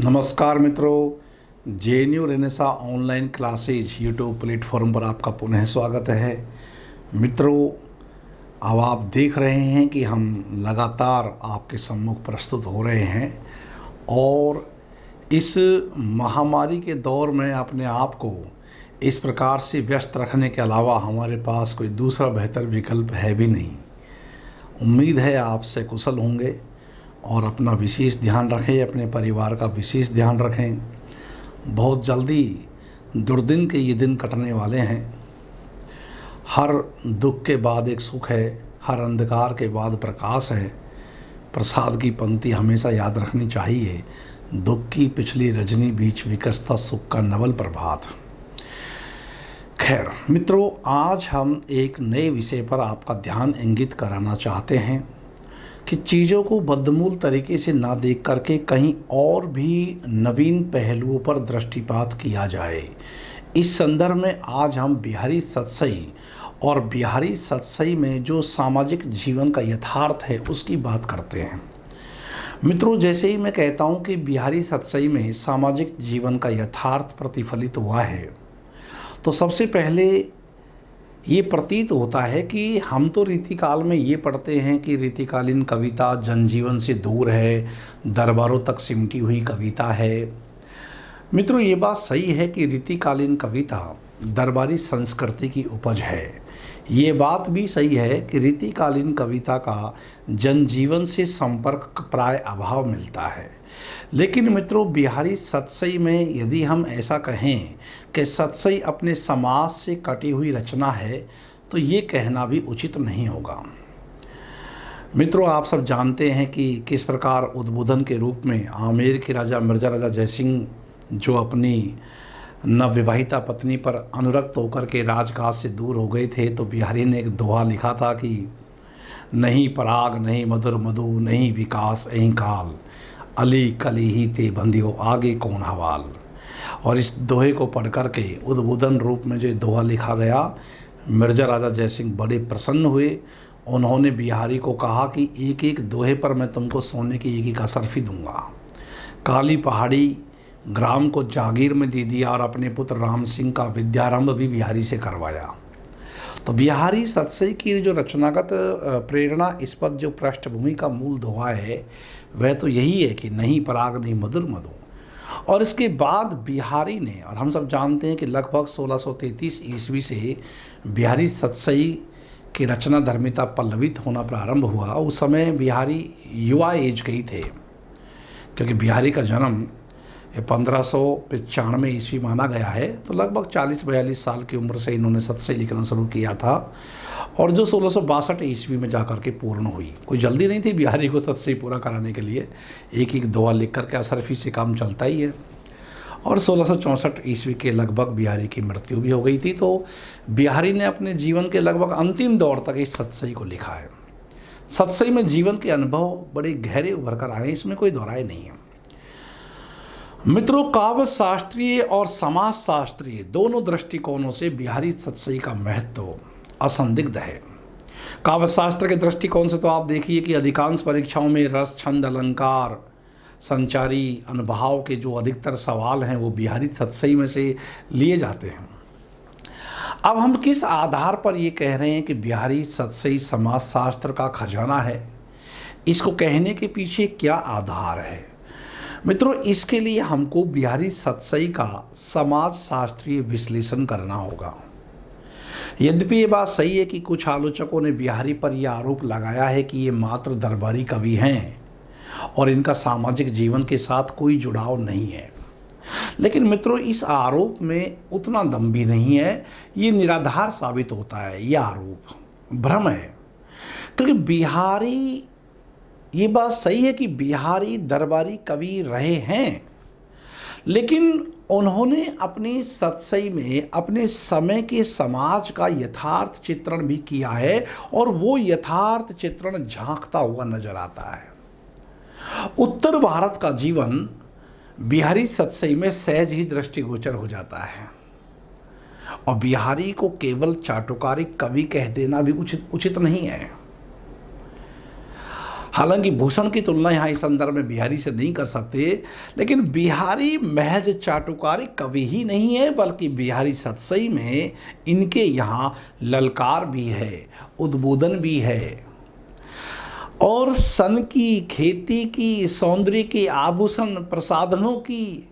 नमस्कार मित्रों, JNU Renaissance online classes YouTube platform पर आपका पुनः स्वागत है। मित्रों, अब आप देख रहे हैं कि हम लगातार आपके सम्मुख प्रस्तुत हो रहे हैं और इस महामारी के दौर में अपने आप को इस प्रकार से व्यस्त रखने के अलावा हमारे पास कोई दूसरा बेहतर विकल्प है भी नहीं। उम्मीद है आप से कुशल होंगे और अपना विशेष ध्यान रखें, अपने परिवार का विशेष ध्यान रखें। बहुत जल्दी दुर्दिन के ये दिन कटने वाले हैं। हर दुख के बाद एक सुख है, हर अंधकार के बाद प्रकाश है। प्रसाद की पंक्ति हमेशा याद रखनी चाहिए, दुख की पिछली रजनी बीच विकसता सुख का नवल प्रभात। खैर मित्रों, आज हम एक नए विषय पर आपका ध्यान इंगित कराना चाहते हैं कि चीज़ों को बदमूल तरीके से ना देख करके कहीं और भी नवीन पहलुओं पर दृष्टिपात किया जाए। इस संदर्भ में आज हम बिहारी सतसई और बिहारी सतसई में जो सामाजिक जीवन का यथार्थ है उसकी बात करते हैं। मित्रों, जैसे ही मैं कहता हूँ कि बिहारी सतसई में सामाजिक जीवन का यथार्थ प्रतिफलित हुआ है, तो सबसे पहले ये प्रतीत होता है कि हम तो रीतिकाल में ये पढ़ते हैं कि रीतिकालीन कविता जनजीवन से दूर है, दरबारों तक सिमटी हुई कविता है। मित्रों, ये बात सही है कि रीतिकालीन कविता दरबारी संस्कृति की उपज है। ये बात भी सही है कि रीतिकालीन कविता का जनजीवन से संपर्क प्राय अभाव मिलता है। लेकिन मित्रों, बिहारी सतसई में यदि हम ऐसा कहें कि सतसई अपने समाज से कटी हुई रचना है, तो ये कहना भी उचित नहीं होगा। मित्रों, आप सब जानते हैं कि किस प्रकार उद्बोधन के रूप में आमेर के राजा मिर्जा राजा जयसिंह जो अपनी नवविवाहिता पत्नी पर अनुरक्त होकर के राजकाज से दूर हो गए थे, तो बिहारी ने एक दोहा लिखा था कि नहीं पराग नहीं मधुर मधु नहीं विकास अहीं काल, अली कली ही ते बंदियो आगे कौन हवाल। और इस दोहे को पढ़ कर के उद्बोधन रूप में जो दोहा लिखा गया, मिर्जा राजा जयसिंह बड़े प्रसन्न हुए। उन्होंने बिहारी को कहा कि एक एक दोहे पर मैं तुमको सोने की एक एक असरफी दूंगा। काली पहाड़ी ग्राम को जागीर में दे दिया और अपने पुत्र राम सिंह का विद्यारंभ भी बिहारी से करवाया। तो बिहारी सतसई की जो रचनागत प्रेरणा इस पर जो पृष्ठभूमि का मूल दोहा है वह तो यही है कि नहीं पराग नहीं मधुर मधु। और इसके बाद बिहारी ने, और हम सब जानते हैं कि लगभग 1633 ईस्वी से बिहारी सतसई की रचना धर्मिता पल्लवित होना प्रारंभ हुआ। उस समय बिहारी युवा एज के ही थे, क्योंकि बिहारी का जन्म 1595 ईस्वी माना गया है। तो लगभग 40-42 साल की उम्र से इन्होंने सतसई लिखना शुरू किया था और जो 1662 ईस्वी में जाकर के पूर्ण हुई। कोई जल्दी नहीं थी बिहारी को सतसई पूरा कराने के लिए, एक एक दोहा लिख करके असरफी से काम चलता ही है। और 1664 ईस्वी के लगभग बिहारी की मृत्यु भी हो गई थी। तो बिहारी ने अपने जीवन के लगभग अंतिम दौर तक इस सतसई को लिखा है। सतसई में जीवन के अनुभव बड़े गहरे उभर कर आए, इसमें कोई दोहराए नहीं है। मित्रों, काव्य शास्त्रीय और समाज शास्त्रीय दोनों दृष्टिकोणों से बिहारी सतसई का महत्व असंदिग्ध है। काव्य शास्त्र के दृष्टिकोण से तो आप देखिए कि अधिकांश परीक्षाओं में रस, छंद, अलंकार, संचारी, अनुभाव के जो अधिकतर सवाल हैं वो बिहारी सतसई में से लिए जाते हैं। अब हम किस आधार पर ये कह रहे हैं कि बिहारी सतसई समाज शास्त्र का खजाना है? इसको कहने के पीछे क्या आधार है? मित्रों, इसके लिए हमको बिहारी सतसई का समाज शास्त्रीय विश्लेषण करना होगा। यद्यपि ये बात सही है कि कुछ आलोचकों ने बिहारी पर यह आरोप लगाया है कि ये मात्र दरबारी कवि हैं और इनका सामाजिक जीवन के साथ कोई जुड़ाव नहीं है। लेकिन मित्रों, इस आरोप में उतना दम भी नहीं है। ये निराधार साबित होता है, ये आरोप भ्रम है। क्योंकि बिहारी, ये बात सही है कि बिहारी दरबारी कवि रहे हैं, लेकिन उन्होंने अपनी सतसई में अपने समय के समाज का यथार्थ चित्रण भी किया है और वो यथार्थ चित्रण झांकता हुआ नजर आता है। उत्तर भारत का जीवन बिहारी सतसई में सहज ही दृष्टिगोचर हो जाता है और बिहारी को केवल चाटुकारिक कवि कह देना भी उचित नहीं है। हालांकि भूषण की तुलना यहाँ इस संदर्भ में बिहारी से नहीं कर सकते, लेकिन बिहारी महज चाटुकारी कवि ही नहीं है, बल्कि बिहारी सतसई में इनके यहाँ ललकार भी है, उद्बोधन भी है। और सन की, खेती की, सौंदर्य के आभूषण, प्रसाधनों की,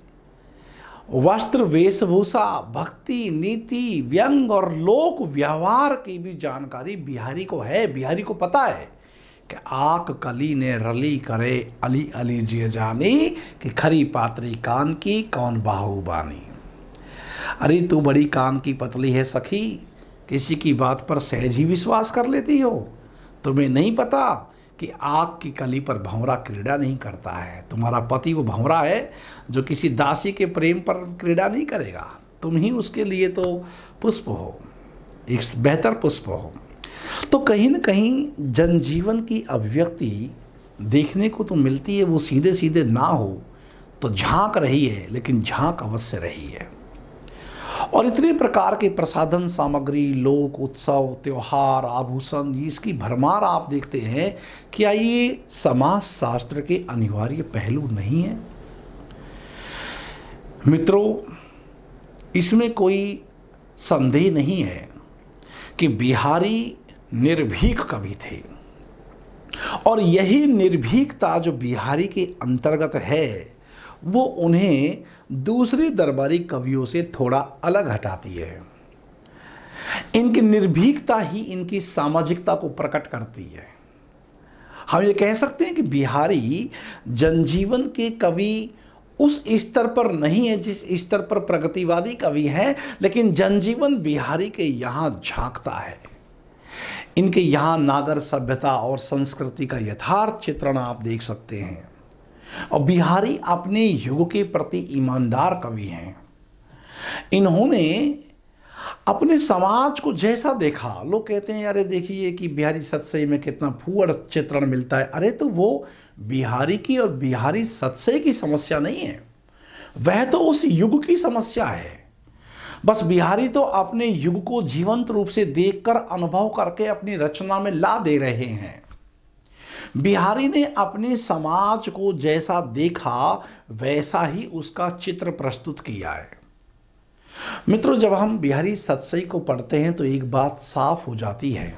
वस्त्र, वेशभूषा, भक्ति, नीति, व्यंग और लोक व्यवहार की भी जानकारी बिहारी को है। बिहारी को पता है कि आक कली ने रली करे अली अली जिय जानी, कि खरी पात्री कान की कौन बाहु बानी। अरे तू बड़ी कान की पतली है सखी, किसी की बात पर सहज ही विश्वास कर लेती हो। तुम्हें नहीं पता कि आग की कली पर भंवरा क्रीड़ा नहीं करता है। तुम्हारा पति वो भंवरा है जो किसी दासी के प्रेम पर क्रीड़ा नहीं करेगा। तुम ही उसके लिए तो पुष्प हो, एक बेहतर पुष्प हो। तो कहीं न कहीं जनजीवन की अभिव्यक्ति देखने को तो मिलती है, वो सीधे सीधे ना हो तो झांक रही है, लेकिन झांक अवश्य रही है। और इतने प्रकार के प्रसाधन सामग्री, लोक उत्सव, त्योहार, आभूषण, इसकी भरमार आप देखते हैं। क्या ये समाज शास्त्र के अनिवार्य पहलू नहीं है? मित्रों, इसमें कोई संदेह नहीं है कि बिहारी निर्भीक कवि थे, और यही निर्भीकता जो बिहारी के अंतर्गत है वो उन्हें दूसरे दरबारी कवियों से थोड़ा अलग हटाती है। इनकी निर्भीकता ही इनकी सामाजिकता को प्रकट करती है। हम ये कह सकते हैं कि बिहारी जनजीवन के कवि उस स्तर पर नहीं है जिस स्तर पर प्रगतिवादी कवि हैं, लेकिन जनजीवन बिहारी के यहाँ झांकता है। इनके यहाँ नागर सभ्यता और संस्कृति का यथार्थ चित्रण आप देख सकते हैं। और बिहारी अपने युग के प्रति ईमानदार कवि हैं। इन्होंने अपने समाज को जैसा देखा, लोग कहते हैं अरे देखिए कि बिहारी सतसई में कितना फूहड़ चित्रण मिलता है। अरे तो वो बिहारी की और बिहारी सतसई की समस्या नहीं है, वह तो उस युग की समस्या है। बस बिहारी तो अपने युग को जीवंत रूप से देखकर, अनुभव करके अपनी रचना में ला दे रहे हैं। बिहारी ने अपने समाज को जैसा देखा वैसा ही उसका चित्र प्रस्तुत किया है। मित्रों, जब हम बिहारी सतसई को पढ़ते हैं तो एक बात साफ हो जाती है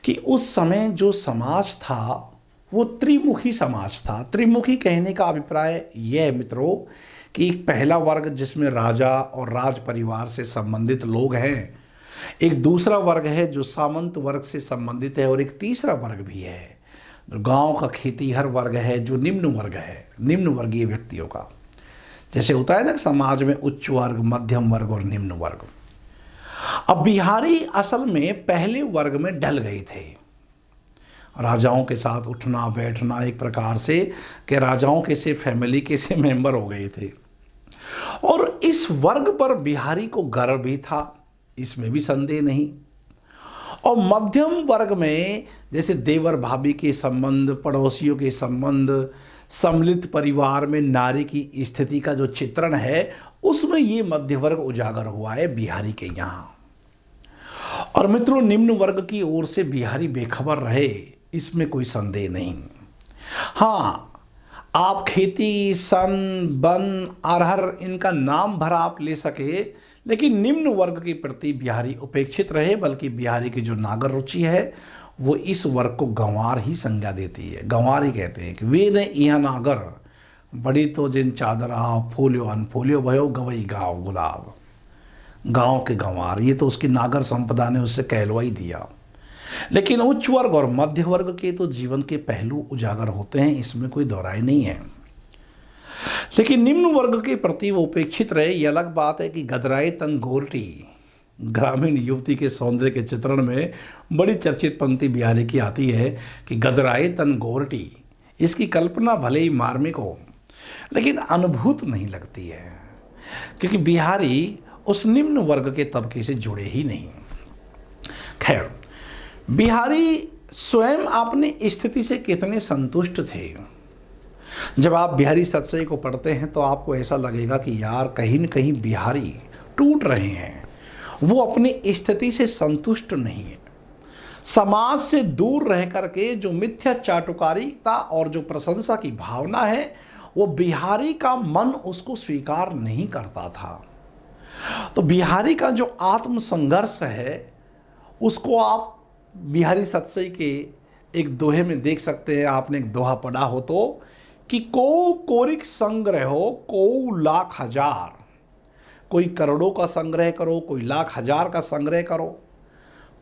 कि उस समय जो समाज था वो त्रिमुखी समाज था। त्रिमुखी कहने का अभिप्राय यह मित्रों कि एक पहला वर्ग जिसमें राजा और राज परिवार से संबंधित लोग हैं, एक दूसरा वर्ग है जो सामंत वर्ग से संबंधित है, और एक तीसरा वर्ग भी है गांव का खेतीहर वर्ग है, जो निम्न वर्ग है, निम्न वर्गीय व्यक्तियों का। जैसे होता है ना समाज में उच्च वर्ग, मध्यम वर्ग और निम्न वर्ग। अब बिहारी असल में पहले वर्ग में ढल गए थे। राजाओं के साथ उठना बैठना, एक प्रकार से कि राजाओं के से फैमिली के से मेंबर हो गए थे। और इस वर्ग पर बिहारी को गर्व भी था, इसमें भी संदेह नहीं। और मध्यम वर्ग में जैसे देवर भाभी के संबंध, पड़ोसियों के संबंध, सम्मिलित परिवार में नारी की स्थिति का जो चित्रण है, उसमें ये मध्य वर्ग उजागर हुआ है बिहारी के यहाँ। और मित्रों, निम्न वर्ग की ओर से बिहारी बेखबर रहे, इसमें कोई संदेह नहीं। हाँ, आप खेती, सन, बन, अरहर, इनका नाम भर आप ले सके, लेकिन निम्न वर्ग के प्रति बिहारी उपेक्षित रहे। बल्कि बिहारी की जो नागर रुचि है वो इस वर्ग को गंवार ही संज्ञा देती है। गंवार ही कहते हैं कि वे ने यहाँ नागर बड़ी तो जिन चादरा फूल्यो अनफूल्यो भयो गवई गाँव गुलाब। गांव के गंवार, ये तो उसकी नागर संपदा ने उससे कहलवा ही दिया। लेकिन उच्च वर्ग और मध्य वर्ग के तो जीवन के पहलू उजागर होते हैं, इसमें कोई दोहराई नहीं है। लेकिन निम्न वर्ग के प्रति वो उपेक्षित रहे। ये अलग बात है कि गदराए तन गोरटी, ग्रामीण युवती के सौंदर्य के चित्रण में बड़ी चर्चित पंक्ति बिहारी की आती है कि गदराए तन गोरटी। इसकी कल्पना भले ही मार्मिक हो, लेकिन अनुभूत नहीं लगती है, क्योंकि बिहारी उस निम्न वर्ग के तबके से जुड़े ही नहीं। खैर, बिहारी स्वयं अपनी स्थिति से कितने संतुष्ट थे। जब आप बिहारी सतसई को पढ़ते हैं तो आपको ऐसा लगेगा कि यार कहीं न कहीं बिहारी टूट रहे हैं, वो अपनी स्थिति से संतुष्ट नहीं है। समाज से दूर रह करके जो मिथ्या चाटुकारिता और जो प्रशंसा की भावना है, वो बिहारी का मन उसको स्वीकार नहीं करता था। तो बिहारी का जो आत्म संघर्ष है, उसको आप बिहारी सतसई के एक दोहे में देख सकते हैं। आपने एक दोहा पढ़ा हो तो, कि को कोरिक संग्रह हो, को लाख हजार। कोई करोड़ों का संग्रह करो, कोई लाख हजार का संग्रह करो,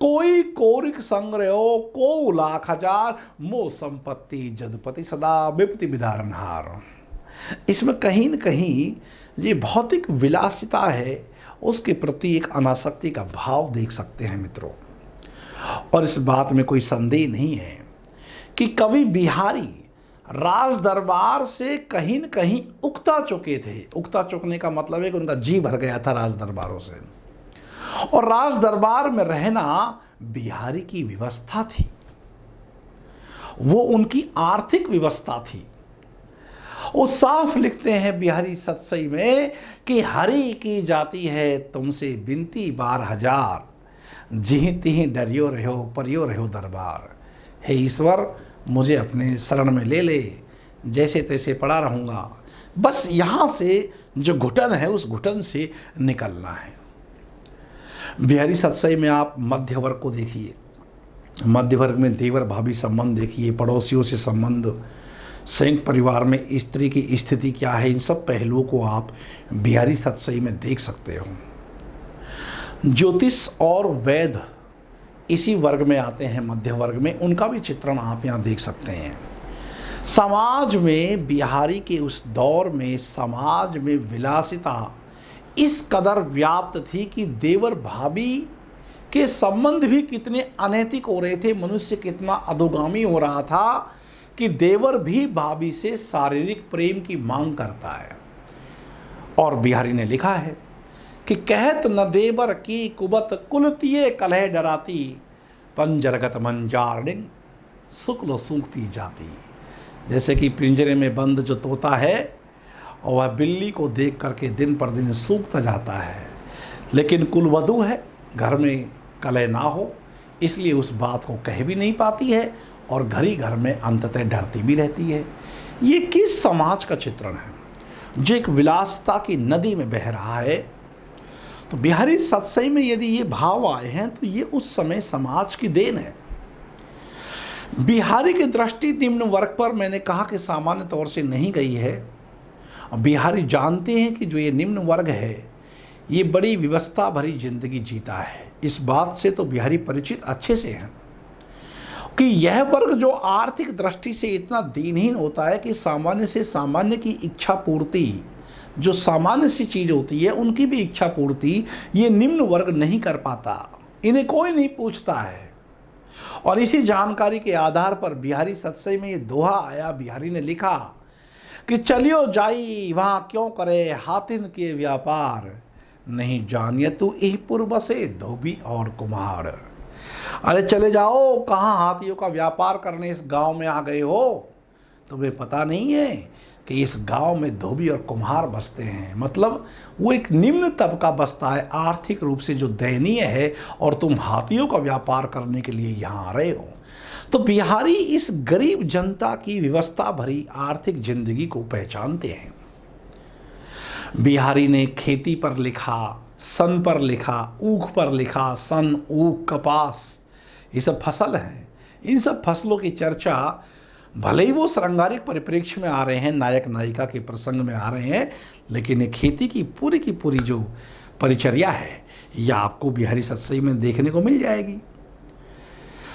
कोई कोरिक संग्रह हो, को लाख हजार, मो संपत्ति जदपति सदा विपत्ति विदारणहार। इसमें कहीं न कहीं ये भौतिक विलासिता है, उसके प्रति एक अनासक्ति का भाव देख सकते हैं मित्रों। और इस बात में कोई संदेह नहीं है कि कवि बिहारी राज दरबार से कहीं न कहीं उकता चुके थे। उकता चुकने का मतलब है कि उनका जी भर गया था राज दरबारों से, और राज दरबार में रहना बिहारी की व्यवस्था थी, वो उनकी आर्थिक व्यवस्था थी। वो साफ लिखते हैं बिहारी सतसई में कि हरि की जाती है तुमसे बिनती बार हजार, जिहि तिहि डरियो रहो परियो रहो दरबार। हे ईश्वर, मुझे अपने शरण में ले ले, जैसे तैसे पड़ा रहूँगा, बस यहाँ से जो घुटन है उस घुटन से निकलना है। बिहारी सतसई में आप मध्य वर्ग को देखिए, मध्य वर्ग में देवर भाभी संबंध देखिए, पड़ोसियों से संबंध, संयुक्त परिवार में स्त्री की स्थिति क्या है, इन सब पहलुओं को आप बिहारी सतसई में देख सकते हो। ज्योतिष और वैद इसी वर्ग में आते हैं, मध्य वर्ग में, उनका भी चित्रण आप यहाँ देख सकते हैं। समाज में बिहारी के उस दौर में समाज में विलासिता इस कदर व्याप्त थी कि देवर भाभी के संबंध भी कितने अनैतिक हो रहे थे, मनुष्य कितना अधोगामी हो रहा था कि देवर भी भाभी से शारीरिक प्रेम की मांग करता है। और बिहारी ने लिखा है कि कहत न देवर की कुबत कुलतिये कलह डराती, पंजरगत मंजारडिंग शुक्ल सूंघती जाती। जैसे कि पिंजरे में बंद जो तोता है और वह बिल्ली को देख करके दिन पर दिन सूखता जाता है, लेकिन कुलवधू है, घर में कलह ना हो इसलिए उस बात को कह भी नहीं पाती है और घर ही घर में अंततः डरती भी रहती है। ये किस समाज का चित्रण है जो एक विलासिता की नदी में बह रहा है। तो बिहारी सतसई में यदि ये भाव आए हैं तो ये उस समय समाज की देन है। बिहारी की दृष्टि निम्न वर्ग पर मैंने कहा कि सामान्य तौर से नहीं गई है। बिहारी जानते हैं कि जो ये निम्न वर्ग है ये बड़ी व्यवस्था भरी जिंदगी जीता है। इस बात से तो बिहारी परिचित अच्छे से हैं कि यह वर्ग जो आर्थिक दृष्टि से इतना दीनहीन होता है कि सामान्य से सामान्य की इच्छा पूर्ति, जो सामान्य सी चीज़ होती है उनकी भी इच्छा पूर्ति ये निम्न वर्ग नहीं कर पाता, इन्हें कोई नहीं पूछता है। और इसी जानकारी के आधार पर बिहारी सतसई में ये दोहा आया। बिहारी ने लिखा कि चलियो जाई वहाँ क्यों करे हाथिन के व्यापार, नहीं जानिए तू यही पूर्व से धोबी और कुम्हार। अरे चले जाओ, कहाँ हाथियों का व्यापार करने इस गांव में आ गए हो, तुम्हें पता नहीं है कि इस गांव में धोबी और कुम्हार बसते हैं। मतलब वो एक निम्न तबका बसता है, आर्थिक रूप से जो दयनीय है, और तुम हाथियों का व्यापार करने के लिए यहाँ आ रहे हो। तो बिहारी इस गरीब जनता की व्यवस्था भरी आर्थिक जिंदगी को पहचानते हैं। बिहारी ने खेती पर लिखा, सन पर लिखा, ऊख पर लिखा। सन, ऊख, कपास, ये सब फसल हैं। इन सब फसलों की चर्चा भले ही वो श्रृंगारिक परिप्रेक्ष्य में आ रहे हैं, नायक नायिका के प्रसंग में आ रहे हैं, लेकिन ये खेती की पूरी जो परिचर्या है यह आपको बिहारी सतसई में देखने को मिल जाएगी।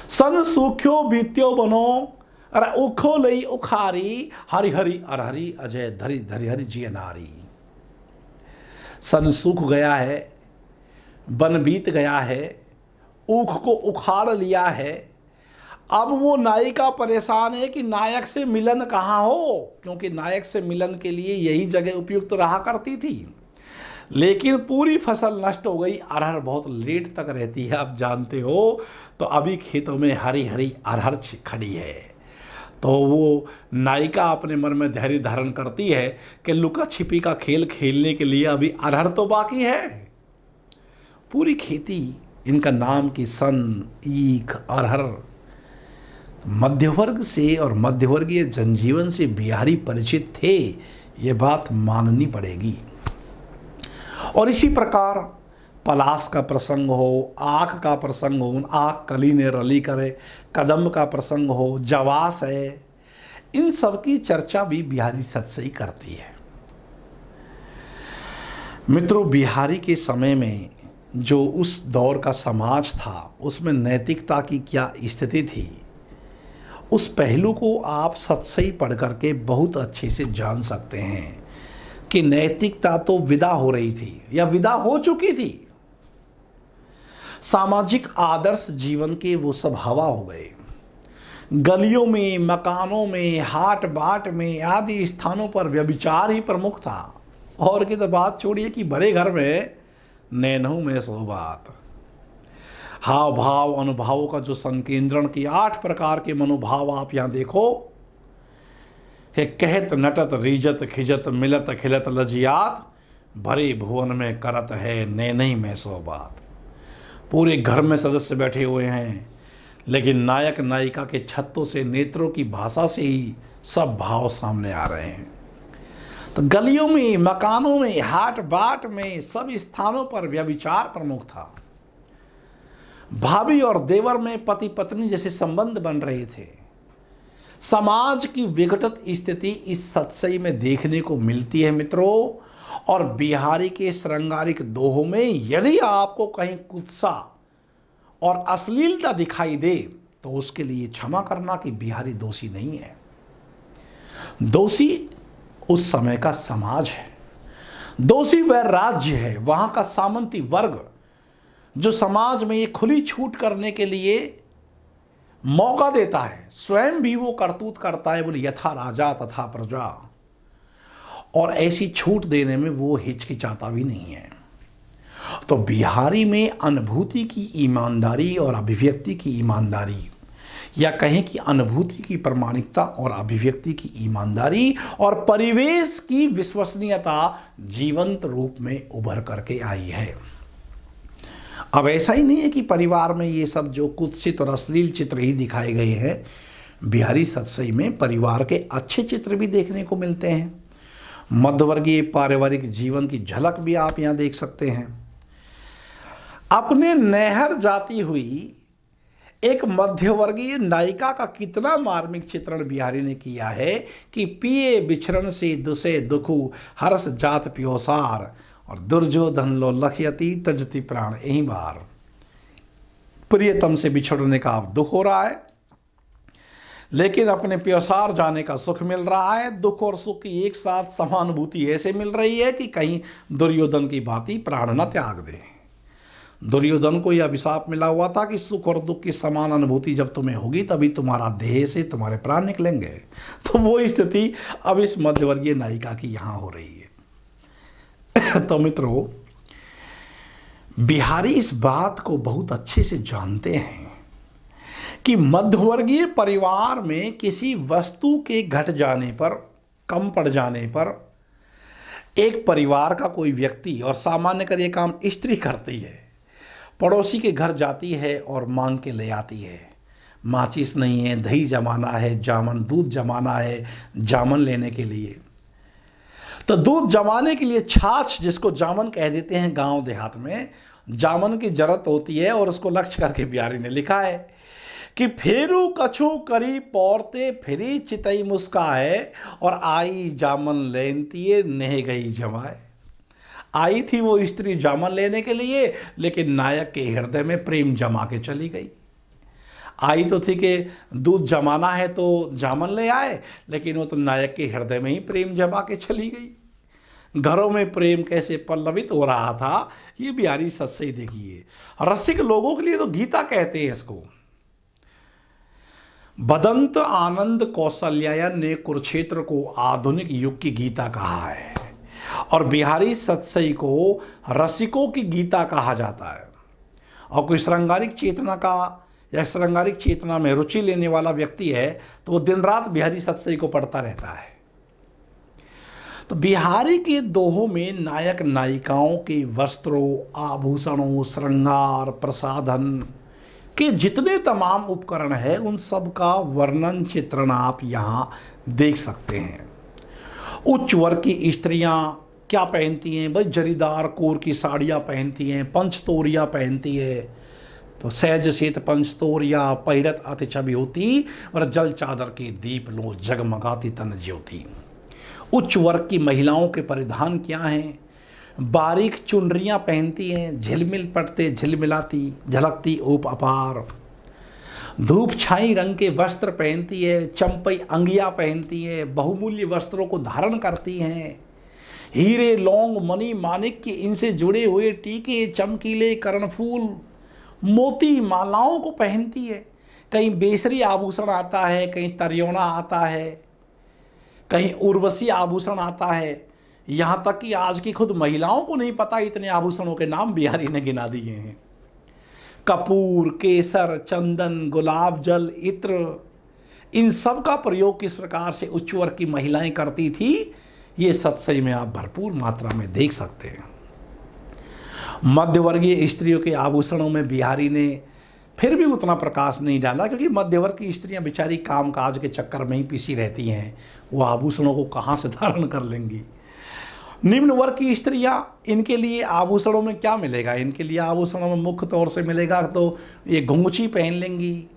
सन सूख्यो बीत्यो बनो, अरे उखो लई उखारी, हरि हरि अरहरी अजय धरि धरि हरि जी नारी। सन सूख गया है, बन बीत गया है, ऊख को उखाड़ लिया है। अब वो नायिका परेशान है कि नायक से मिलन कहाँ हो, क्योंकि नायक से मिलन के लिए यही जगह उपयुक्त रहा करती थी। लेकिन पूरी फसल नष्ट हो गई। अरहर बहुत लेट तक रहती है, आप जानते हो। तो अभी खेतों में हरी हरी अरहर खड़ी है। तो वो नायिका अपने मन में धैर्य धारण करती है कि लुका छिपी का खेल खेलने के लिए अभी अरहर तो बाकी है। पूरी खेती इनका नाम किशन, ईख, अरहर। मध्यवर्ग से और मध्यवर्गीय जनजीवन से बिहारी परिचित थे, ये बात माननी पड़ेगी। और इसी प्रकार पलाश का प्रसंग हो, आँख का प्रसंग हो, आँख कली ने रली करे, कदम का प्रसंग हो, जवास है, इन सब की चर्चा भी बिहारी सतसई करती है। मित्रों, बिहारी के समय में जो उस दौर का समाज था, उसमें नैतिकता की क्या स्थिति थी, उस पहलू को आप सतसई पढ़ करके बहुत अच्छे से जान सकते हैं कि नैतिकता तो विदा हो रही थी या विदा हो चुकी थी। सामाजिक आदर्श जीवन के वो सब हवा हो गए। गलियों में, मकानों में, हाट बाट में आदि स्थानों पर व्यभिचार ही प्रमुख था। और की तो बात छोड़िए कि बड़े घर में नैनहू में सो बात। हाव भाव अनुभावों का जो संकेंद्रण की 8 प्रकार के मनोभाव आप यहाँ देखो कि कहत नटत रीजत खिजत मिलत खिलत लजियात, भरे भुवन में करत है नैनही में सो बात। पूरे घर में सदस्य बैठे हुए हैं, लेकिन नायक नायिका के छत्तों से, नेत्रों की भाषा से ही सब भाव सामने आ रहे हैं। तो गलियों में, मकानों में, हाट बाट में, सब स्थानों पर व्यभिचार प्रमुख था। भाभी और देवर में पति पत्नी जैसे संबंध बन रहे थे। समाज की विघटित स्थिति इस सतसई में देखने को मिलती है मित्रों। और बिहारी के श्रृंगारिक दोहों में यदि आपको कहीं कुत्सा और अश्लीलता दिखाई दे तो उसके लिए क्षमा करना कि बिहारी दोषी नहीं है। दोषी उस समय का समाज है, दोषी वह राज्य है, वहां का सामंती वर्ग जो समाज में ये खुली छूट करने के लिए मौका देता है। स्वयं भी वो करतूत करता है, बोले यथा राजा तथा प्रजा, और ऐसी छूट देने में वो हिचकिचाता भी नहीं है। तो बिहारी में अनुभूति की ईमानदारी और अभिव्यक्ति की ईमानदारी, या कहें कि अनुभूति की प्रामाणिकता और अभिव्यक्ति की ईमानदारी और परिवेश की विश्वसनीयता जीवंत रूप में उभर करके आई है। अब ऐसा ही नहीं है कि परिवार में ये सब जो कुत्सित और अश्लील चित्र ही दिखाए गए हैं। बिहारी सतसई में परिवार के अच्छे चित्र भी देखने को मिलते हैं। मध्यवर्गीय पारिवारिक जीवन की झलक भी आप यहाँ देख सकते हैं। अपने नहर जाती हुई एक मध्यवर्गीय नायिका का कितना मार्मिक चित्रण बिहारी ने किया है कि पिए बिछड़न से दुसे दुखु हर्ष जात प्योसार, और दुर्योधन लो लखयति तजति प्राण। यही बार प्रियतम से बिछड़ने का अब दुख हो रहा है, लेकिन अपने प्योसार जाने का सुख मिल रहा है। दुख और सुख की एक साथ समानुभूति ऐसे मिल रही है कि कहीं दुर्योधन की भांति प्राण न त्याग दे। दुर्योधन को यह अभिशाप मिला हुआ था कि सुख और दुख की समान अनुभूति जब तुम्हें होगी तभी तुम्हारा देह से तुम्हारे प्राण निकलेंगे। तो वो स्थिति अब इस मध्यवर्गीय नायिका की यहाँ हो रही है। तो मित्रों, बिहारी इस बात को बहुत अच्छे से जानते हैं कि मध्यवर्गीय परिवार में किसी वस्तु के घट जाने पर, कम पड़ जाने पर, एक परिवार का कोई व्यक्ति, और सामान्य कर ये काम स्त्री करती है, पड़ोसी के घर जाती है और मांग के ले आती है। माचिस नहीं है, दही जमाना है, जामन दूध जमाना है, जामन लेने के लिए। तो दूध जमाने के लिए छाछ, जिसको जामन कह देते हैं गांव देहात में, जामन की जरूरत होती है। और उसको लक्ष्य करके बिहारी ने लिखा है कि फेरू कछु करी पौरते फिरी चितई मुस्काए, और आई जामन लेनतिए नेह गई जमाए। आई थी वो स्त्री जामन लेने के लिए, लेकिन नायक के हृदय में प्रेम जमा के चली गई। आई तो थी कि दूध जमाना है तो जामन ले आए, लेकिन वो तो नायक के हृदय में ही प्रेम जमा के चली गई। घरों में प्रेम कैसे पल्लवित हो रहा था, ये बिहारी सतसई देखिए। रसिक लोगों के लिए तो गीता कहते हैं इसको। बदंत आनंद कौशल्यायन ने कुरुक्षेत्र को आधुनिक युग की गीता कहा है, और बिहारी सतसई को रसिकों की गीता कहा जाता है। और कोई श्रृंगारिक चेतना का या श्रृंगारिक चेतना में रुचि लेने वाला व्यक्ति है तो वो दिन रात बिहारी सतसई को पढ़ता रहता है। तो बिहारी के दोहों में नायक नायिकाओं के वस्त्रों, आभूषणों, श्रृंगार, प्रसाधन के जितने तमाम उपकरण हैं उन सब का वर्णन चित्रण आप यहाँ देख सकते हैं। उच्च वर्ग की स्त्रियाँ क्या पहनती हैं भाई? जरीदार कोर की साड़ियाँ पहनती हैं, पंचतोरिया पहनती है, तो सहज शीत पंचतोरिया पहिरत अति छवि होती और जल चादर की दीप लो जगमगाती तन ज्योति। उच्च वर्ग की महिलाओं के परिधान क्या हैं? बारीक चुनरियाँ पहनती हैं, झिलमिल पटते झिलमिलाती झलकती ऊप अपार, धूप छाई रंग के वस्त्र पहनती है, चंपई अंगिया पहनती है, बहुमूल्य वस्त्रों को धारण करती हैं, हीरे लौंग मणि माणिक के इनसे जुड़े हुए टीके, चमकीले कर्णफूल, मोती मालाओं को पहनती है। कहीं बेसरी आभूषण आता है, कहीं तरियोना आता है, कहीं उर्वशी आभूषण आता है। यहाँ तक कि आज की खुद महिलाओं को नहीं पता इतने आभूषणों के नाम बिहारी ने गिना दिए हैं। कपूर, केसर, चंदन, गुलाब जल, इत्र, इन सब का प्रयोग किस प्रकार से उच्च वर्ग की महिलाएं करती थी, ये सत्संग में आप भरपूर मात्रा में देख सकते हैं। मध्यवर्गीय स्त्रियों के आभूषणों में बिहारी ने फिर भी उतना प्रकाश नहीं डाला, क्योंकि मध्यवर्ग की स्त्रियां बेचारी काम काज के चक्कर में ही पिसी रहती हैं, वो आभूषणों को कहाँ से धारण कर लेंगी। निम्न वर्ग की स्त्रियां, इनके लिए आभूषणों में क्या मिलेगा? इनके लिए आभूषणों में मुख्य तौर से मिलेगा तो ये घुंघची पहन लेंगी,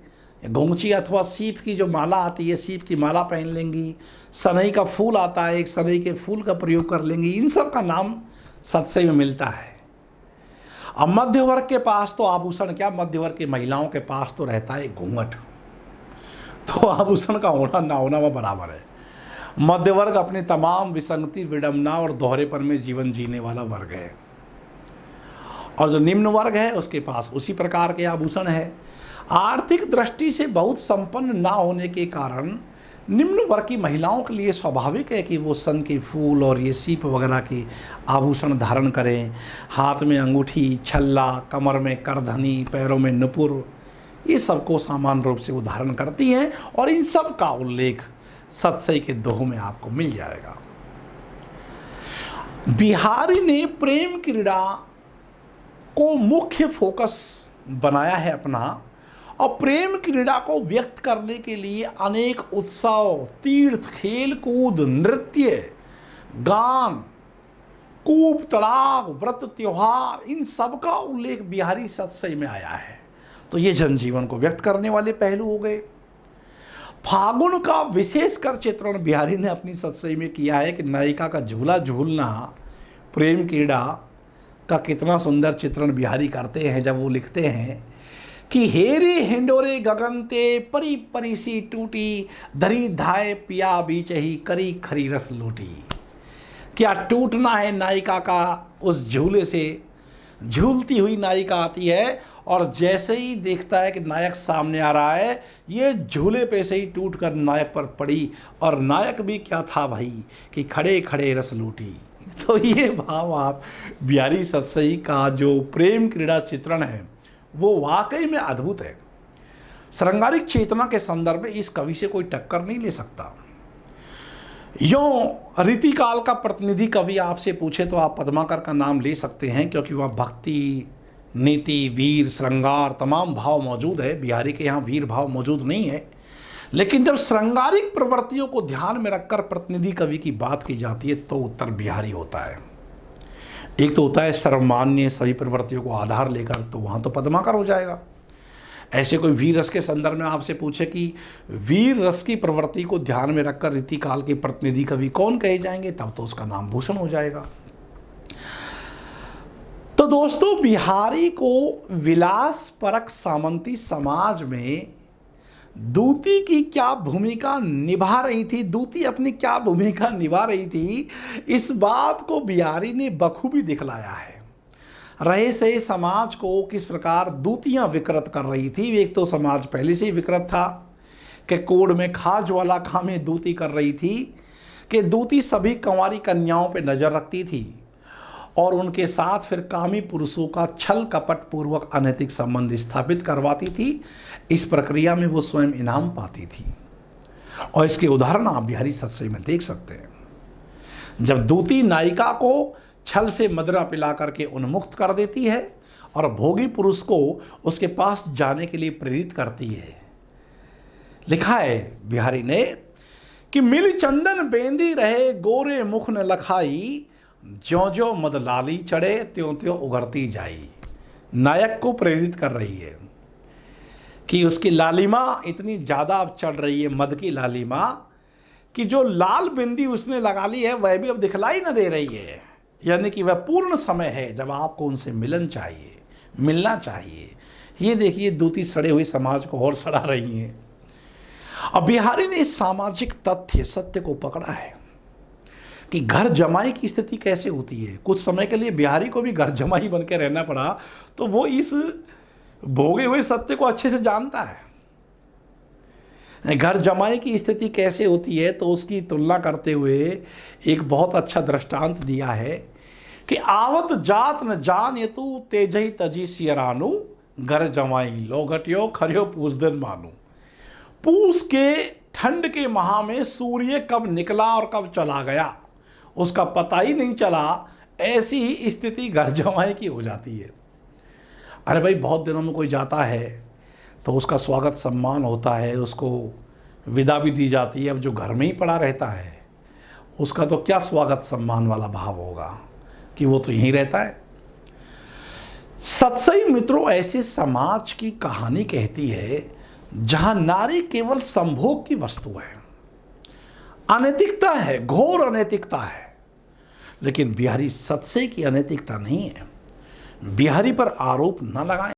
घुंघची अथवा सीप की जो माला आती है, सीप की माला पहन लेंगी, सनई का फूल आता है, एक सनई के फूल का प्रयोग कर लेंगी। इन सब का नाम सत्संग में मिलता है। अब मध्य वर्ग के पास तो आभूषण क्या, मध्य वर्ग की महिलाओं के पास तो रहता है घूंघट, तो आभूषण का होना ना होना वह बराबर है। मध्य वर्ग अपनी तमाम विसंगति, विडंबना और दोहरेपन में जीवन जीने वाला वर्ग है, और जो निम्न वर्ग है उसके पास उसी प्रकार के आभूषण है। आर्थिक दृष्टि से बहुत संपन्न ना होने के कारण निम्न वर्ग की महिलाओं के लिए स्वाभाविक है कि वो सन के फूल और ये सीप वगैरह के आभूषण धारण करें। हाथ में अंगूठी, छल्ला, कमर में करधनी, पैरों में नुपुर, ये सबको सामान्य रूप से वो धारण करती हैं, और इन सब का उल्लेख सत्संग के दोहों में आपको मिल जाएगा। बिहारी ने प्रेम क्रीड़ा को मुख्य फोकस बनाया है अपना, और प्रेम क्रीड़ा को व्यक्त करने के लिए अनेक उत्सव, तीर्थ, खेल कूद, नृत्य, गान, कूप तड़ाक, व्रत त्योहार, इन सब का उल्लेख बिहारी सत्संग में आया है। तो ये जनजीवन को व्यक्त करने वाले पहलू हो गए। फागुन का विशेषकर चित्रण बिहारी ने अपनी सत्संग में किया है कि नायिका का झूला झूलना, प्रेम क्रीड़ा का कितना सुंदर चित्रण बिहारी करते हैं जब वो लिखते हैं कि हेरे हिंडोरे गगनते परी परी सी टूटी, धरी धाय पिया बीच ही करी खरी रस लूटी। क्या टूटना है नायिका का उस झूले से। झूलती हुई नायिका आती है और जैसे ही देखता है कि नायक सामने आ रहा है, ये झूले पे से ही टूट कर नायक पर पड़ी, और नायक भी क्या था भाई कि खड़े खड़े रस लूटी। तो ये भाव आप बिहारी सत्संग का जो प्रेम क्रीड़ा चित्रण है वो वाकई में अद्भुत है। श्रृंगारिक चेतना के संदर्भ में इस कवि से कोई टक्कर नहीं ले सकता। यों रीतिकाल का प्रतिनिधि कवि आपसे पूछे तो आप पद्माकर का नाम ले सकते हैं, क्योंकि वह भक्ति, नीति, वीर, श्रृंगार तमाम भाव मौजूद है। बिहारी के यहाँ वीर भाव मौजूद नहीं है, लेकिन जब श्रृंगारिक प्रवृत्तियों को ध्यान में रखकर प्रतिनिधि कवि की बात की जाती है तो उत्तर बिहारी होता है। एक तो होता है सर्वमान्य सभी प्रवृत्तियों को आधार लेकर, तो वहाँ तो पद्माकर हो जाएगा। ऐसे कोई वीर रस के संदर्भ में आपसे पूछे कि वीर रस की प्रवृत्ति को ध्यान में रखकर रीतिकाल के प्रतिनिधि कवि कौन कहे जाएंगे, तब तो उसका नाम भूषण हो जाएगा। तो दोस्तों, बिहारी को विलास परक सामंती समाज में दूती की क्या भूमिका निभा रही थी, दूती अपनी क्या भूमिका निभा रही थी, इस बात को बिहारी ने बखूबी दिखलाया है। रहे से समाज को किस प्रकार दूतियां विकृत कर रही थी। एक तो समाज पहले से ही विकृत था कि कोड में खाज वाला खामे दूती कर रही थी कि दूती सभी कंवारी कन्याओं पर नजर रखती थी और उनके साथ फिर कामी पुरुषों का छल कपट पूर्वक अनैतिक संबंध स्थापित करवाती थी। इस प्रक्रिया में वो स्वयं इनाम पाती थी, और इसके उदाहरण आप बिहारी सत्संग में देख सकते हैं। जब दूती नायिका को छल से मदिरा पिला करके उन्मुक्त कर देती है और भोगी पुरुष को उसके पास जाने के लिए प्रेरित करती है। लिखा है बिहारी ने कि मिली चंदन बेंदी रहे गोरे मुख न लखाई, ज्यों ज्यों मद लाली चढ़े त्यों त्यों उगरती जाई। नायक को प्रेरित कर रही है कि उसकी लालिमा इतनी ज़्यादा अब चढ़ रही है, मद की लालिमा, कि जो लाल बिंदी उसने लगा ली है वह भी अब दिखलाई न दे रही है। यानी कि वह पूर्ण समय है जब आपको उनसे मिलन चाहिए, मिलना चाहिए। ये देखिए दूती सड़े हुए समाज को और सड़ा रही हैं। अब बिहारी ने इस सामाजिक तथ्य सत्य को पकड़ा है कि घर जमाई की स्थिति कैसे होती है। कुछ समय के लिए बिहारी को भी घर जमाई बन के रहना पड़ा, तो वो इस भोगे हुए सत्य को अच्छे से जानता है। घर जमाई की स्थिति कैसे होती है तो उसकी तुलना करते हुए एक बहुत अच्छा दृष्टांत दिया है कि आवत जात न जान ये तू तेजही तजी सियरानू, घर जमाई लोगटियो खरियो पूस दिन मानू। पूस के ठंड के माह में सूर्य कब निकला और कब चला गया उसका पता ही नहीं चला। ऐसी ही स्थिति घर जमाई की हो जाती है। अरे भाई, बहुत दिनों में कोई जाता है तो उसका स्वागत सम्मान होता है, उसको विदा भी दी जाती है। अब जो घर में ही पड़ा रहता है उसका तो क्या स्वागत सम्मान वाला भाव होगा कि वो तो यहीं रहता है। सत्सई मित्रों, ऐसे समाज की कहानी कहती है जहां नारी केवल संभोग की वस्तु है, अनैतिकता है, घोर अनैतिकता है। लेकिन बिहारी सत्सई की अनैतिकता नहीं है। बिहारी पर आरोप न लगाएं।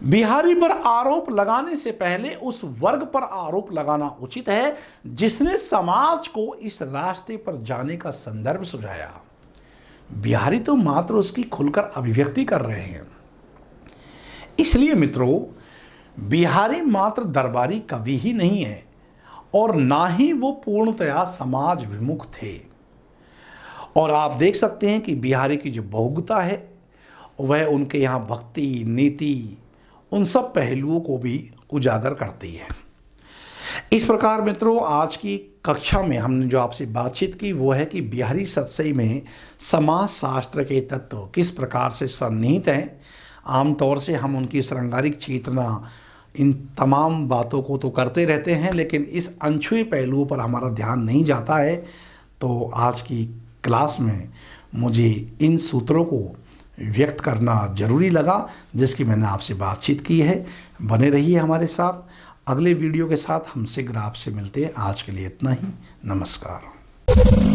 बिहारी पर आरोप लगाने से पहले उस वर्ग पर आरोप लगाना उचित है जिसने समाज को इस रास्ते पर जाने का संदर्भ सुझाया। बिहारी तो मात्र उसकी खुलकर अभिव्यक्ति कर रहे हैं। इसलिए मित्रों, बिहारी मात्र दरबारी कवि ही नहीं है और ना ही वो पूर्णतया समाज विमुख थे। और आप देख सकते हैं कि बिहारी की जो बहुगता है वह उनके यहाँ भक्ति, नीति, उन सब पहलुओं को भी उजागर करती है। इस प्रकार मित्रों, आज की कक्षा में हमने जो आपसे बातचीत की वो है कि बिहारी सत्सई में समाज शास्त्र के तत्व किस प्रकार से सन्निहित हैं। आमतौर से हम उनकी श्रृंगारिक चेतना, इन तमाम बातों को तो करते रहते हैं, लेकिन इस अनछुए पहलुओं पर हमारा ध्यान नहीं जाता है। तो आज की क्लास में मुझे इन सूत्रों को व्यक्त करना जरूरी लगा जिसकी मैंने आपसे बातचीत की है। बने रहिए हमारे साथ। अगले वीडियो के साथ हम शीघ्र आपसे मिलते हैं। आज के लिए इतना ही। नमस्कार।